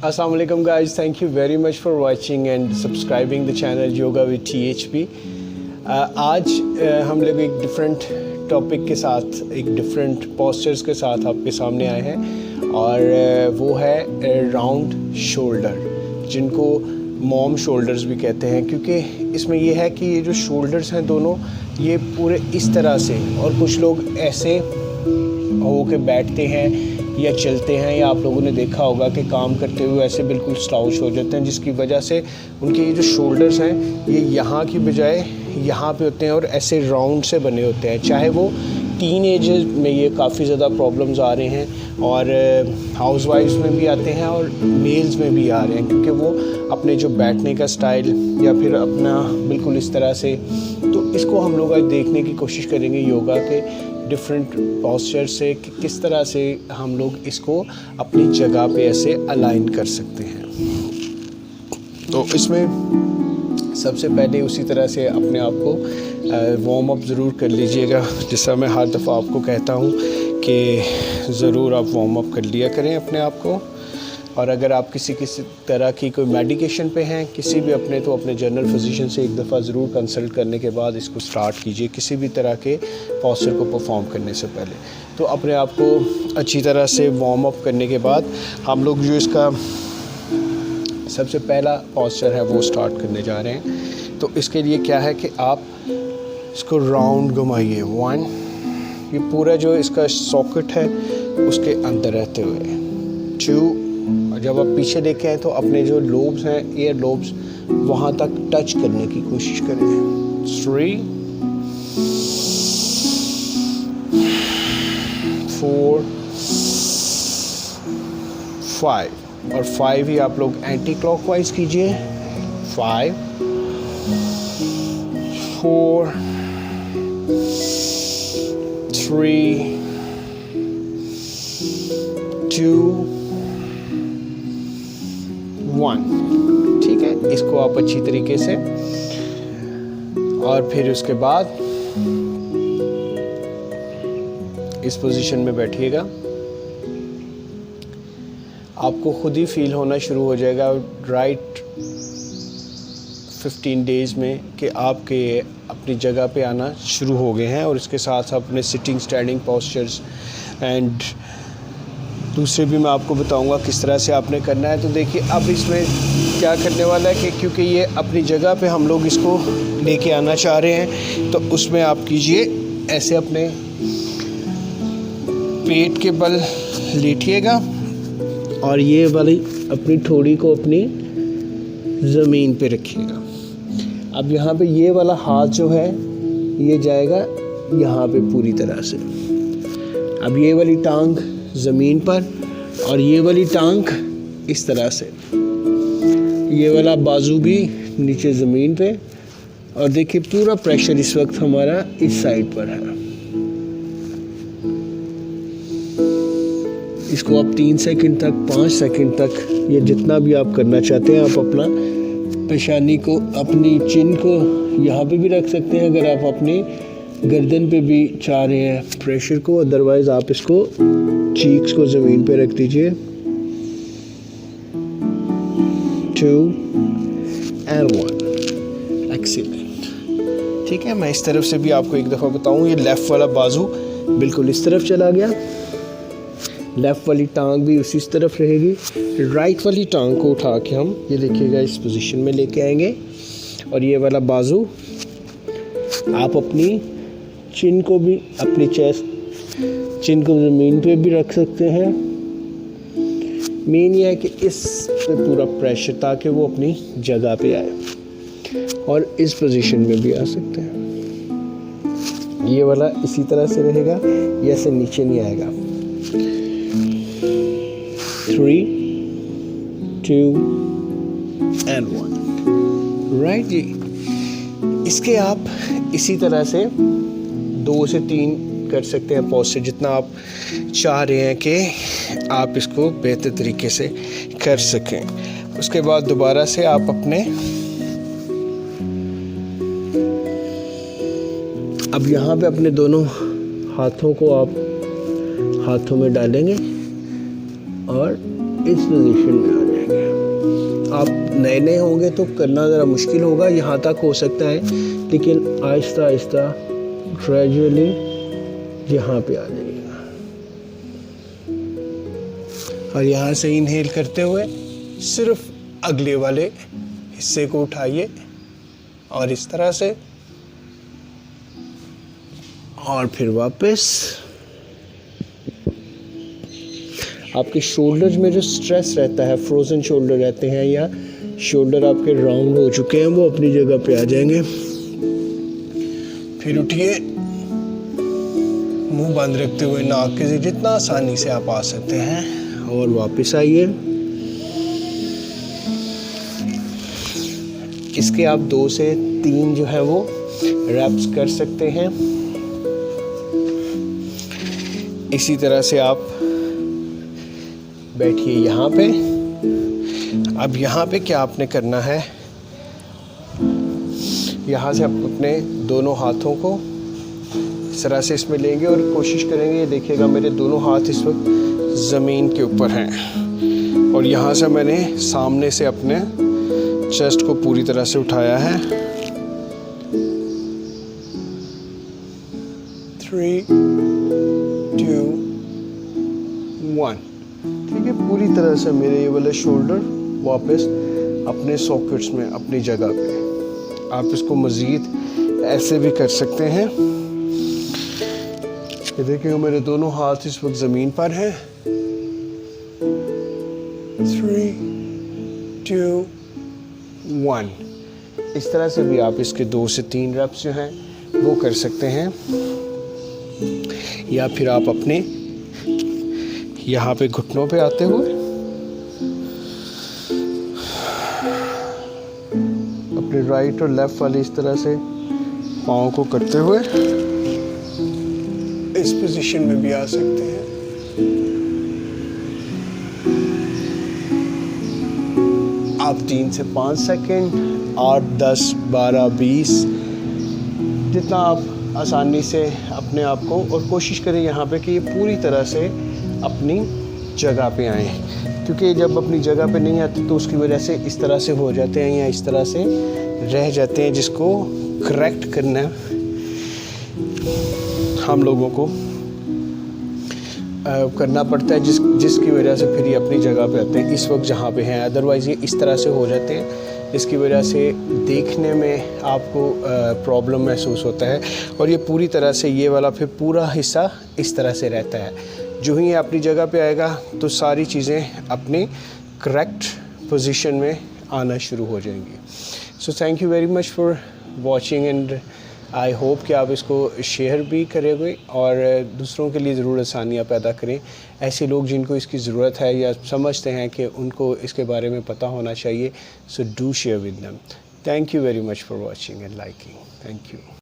Assalamu alaikum guys, thank you very much for watching and subscribing the channel Yoga with THP। आज हम लोग एक different topic के साथ, एक डिफरेंट पोस्चर्स के साथ आपके सामने आए हैं और वो है राउंड शोल्डर, जिनको मॉम शोल्डर्स भी कहते हैं, क्योंकि इसमें ये है कि ये जो शोल्डर्स हैं दोनों ये पूरे इस तरह से, और कुछ लोग ऐसे हो के बैठते हैं या चलते हैं, या आप लोगों ने देखा होगा कि काम करते हुए ऐसे बिल्कुल स्लाउच हो जाते हैं, जिसकी वजह से उनके ये जो शोल्डर्स हैं ये यहाँ की बजाय यहाँ पे होते हैं और ऐसे राउंड से बने होते हैं। चाहे वो टीन एज में ये काफ़ी ज़्यादा प्रॉब्लम्स आ रहे हैं और हाउसवाइफ्स में भी आते हैं और मेल्स में भी आ रहे हैं, क्योंकि वो अपने जो बैठने का स्टाइल या फिर अपना बिल्कुल इस तरह से, तो इसको हम लोग आज देखने की कोशिश करेंगे योगा के डिफरेंट पोस्चर से कि किस तरह से हम लोग इसको अपनी जगह पे ऐसे अलाइन कर सकते हैं। तो इसमें सबसे पहले उसी तरह से अपने आप को वार्म अप ज़रूर कर लीजिएगा, जैसा मैं हर दफ़ा आपको कहता हूँ कि ज़रूर आप वार्म अप कर लिया करें अपने आप को। और अगर आप किसी तरह की कोई मेडिकेशन पे हैं किसी भी तो अपने जनरल फिजिशियन से एक दफ़ा ज़रूर कंसल्ट करने के बाद इसको स्टार्ट कीजिए, किसी भी तरह के पोस्चर को परफॉर्म करने से पहले। तो अपने आप को अच्छी तरह से वार्म अप करने के बाद हम लोग जो इसका सबसे पहला पोस्चर है वो स्टार्ट करने जा रहे हैं। तो इसके लिए क्या है कि आप इसको राउंड घुमाइए, 1, ये पूरा जो इसका सॉकेट है उसके अंदर रहते हुए, 2, और जब आप पीछे देखें हैं तो अपने जो लोब्स हैं, ईयर लोब्स, वहाँ तक टच करने की कोशिश करें, 3, 4, 5, और 5 ही आप लोग एंटी क्लॉकवाइज कीजिए, 5, 4, 3, 2, 1। ठीक है, इसको आप अच्छी तरीके से, और फिर उसके बाद इस पोजीशन में बैठिएगा। आपको खुद ही फील होना शुरू हो जाएगा राइट 15 डेज़ में कि आपके अपनी जगह पे आना शुरू हो गए हैं, और इसके साथ अपने सिटिंग स्टैंडिंग पोस्चर्स एंड दूसरे भी मैं आपको बताऊंगा किस तरह से आपने करना है। तो देखिए अब इसमें क्या करने वाला है कि क्योंकि ये अपनी जगह पे हम लोग इसको लेके आना चाह रहे हैं, तो उसमें आप कीजिए ऐसे अपने पेट के बल लेटिएगा और ये वाली अपनी ठोड़ी को अपनी ज़मीन पे रखिएगा। अब यहाँ पे ये वाला हाथ जो है ये जाएगा यहाँ पे पूरी तरह से। अब ये वाली टांग ज़मीन पर और ये वाली टांग इस तरह से, ये वाला बाजू भी नीचे ज़मीन पे, और देखिए पूरा प्रेशर इस वक्त हमारा इस साइड पर है। इसको आप 3 सेकंड तक, 5 सेकंड तक, ये जितना भी आप करना चाहते हैं, आप अपना पेशानी को, अपनी चिन को यहाँ पे भी रख सकते हैं अगर आप अपनी गर्दन पे भी चाह रहे हैं प्रेशर को, अदरवाइज़ आप इसको चीक्स को ज़मीन पे रख दीजिए। 2 and 1, एक्सीलेंट। ठीक है, मैं इस तरफ से भी आपको एक दफ़ा बताऊँ, ये लेफ़्ट वाला बाजू बिल्कुल इस तरफ चला गया, लेफ़्ट वाली टांग भी उसी तरफ रहेगी, राइट वाली टांग को उठा के हम ये देखिएगा इस पोजीशन में लेके आएंगे, और ये वाला बाजू आप अपनी चिन को भी, अपनी चेस्ट, चिन को ज़मीन पे भी रख सकते हैं। मेन ये है कि इस पे पूरा प्रेशर, ताकि वो अपनी जगह पे आए, और इस पोजीशन में भी आ सकते हैं। ये वाला इसी तरह से रहेगा, ये ऐसे नीचे नहीं आएगा। 3, 2 and 1, राइट जी। इसके आप इसी तरह से 2 से 3 कर सकते हैं पोस्चर, जितना आप चाह रहे हैं कि आप इसको बेहतर तरीके से कर सकें। उसके बाद दोबारा से आप अपने, अब यहाँ पे अपने दोनों हाथों को आप हाथों में डालेंगे और इस पोजीशन में आ जाएंगे। आप नए नए होंगे तो करना ज़रा मुश्किल होगा, यहाँ तक हो सकता है, लेकिन आहिस्ता आहिस्ता ग्रेजुअली यहाँ पे आ जाइएगा और यहाँ से इनहेल करते हुए सिर्फ अगले वाले हिस्से को उठाइए और इस तरह से, और फिर वापस। आपके शोल्डर्स में जो स्ट्रेस रहता है, फ्रोज़न शोल्डर रहते हैं या शोल्डर आपके राउंड हो चुके हैं, वो अपनी जगह पे आ जाएंगे। फिर उठिए, मुंह बंद रखते हुए नाक के जितना आसानी से आप आ सकते हैं, और वापस आइए। इसके आप 2 से 3 जो है वो रैप्स कर सकते हैं। इसी तरह से आप बैठिए यहाँ पे। अब यहाँ पे क्या आपने करना है, यहाँ से आप अपने दोनों हाथों को इस तरह से इसमें लेंगे और कोशिश करेंगे, ये देखिएगा मेरे दोनों हाथ इस वक्त ज़मीन के ऊपर हैं, और यहाँ से मैंने सामने से अपने चेस्ट को पूरी तरह से उठाया है। 3, 2, 1। ठीक है, पूरी तरह से मेरे ये वाले शोल्डर वापस अपने सॉकेट्स में, अपनी जगह पे। आप इसको मज़ीद ऐसे भी कर सकते हैं। ये देखिए मेरे दोनों हाथ इस वक्त ज़मीन पर हैं। 3, 2, 1। इस तरह से भी आप इसके 2 से 3 रेप्स जो हैं वो कर सकते हैं, या फिर आप अपने यहाँ पे घुटनों पे आते हुए अपने राइट और लेफ़्ट वाली इस तरह से पाँव को करते हुए इस पोजीशन में भी आ सकते हैं। आप 3 से 5 सेकंड, 8, 10, 12, 20 जितना आप आसानी से अपने आप को, और कोशिश करें यहाँ पे कि ये पूरी तरह से अपनी जगह पे आए, क्योंकि जब अपनी जगह पे नहीं आते तो उसकी वजह से इस तरह से हो जाते हैं या इस तरह से रह जाते हैं, जिसको करेक्ट करना हम लोगों को करना पड़ता है, जिसकी वजह से फिर ये अपनी जगह पे आते हैं इस वक्त जहाँ पे हैं। अदरवाइज़ ये इस तरह से हो जाते हैं, जिसकी वजह से देखने में आपको प्रॉब्लम महसूस होता है, और ये पूरी तरह से ये वाला फिर पूरा हिस्सा इस तरह से रहता है। जो ही ये अपनी जगह पे आएगा तो सारी चीज़ें अपनी करेक्ट पोजीशन में आना शुरू हो जाएंगी। So thank you very much for watching, and I hope कि आप इसको शेयर भी करेंगे और दूसरों के लिए ज़रूर आसानियाँ पैदा करें। ऐसे लोग जिनको इसकी ज़रूरत है या समझते हैं कि उनको इसके बारे में पता होना चाहिए, so do share with them. Thank you very much for watching and liking. Thank you.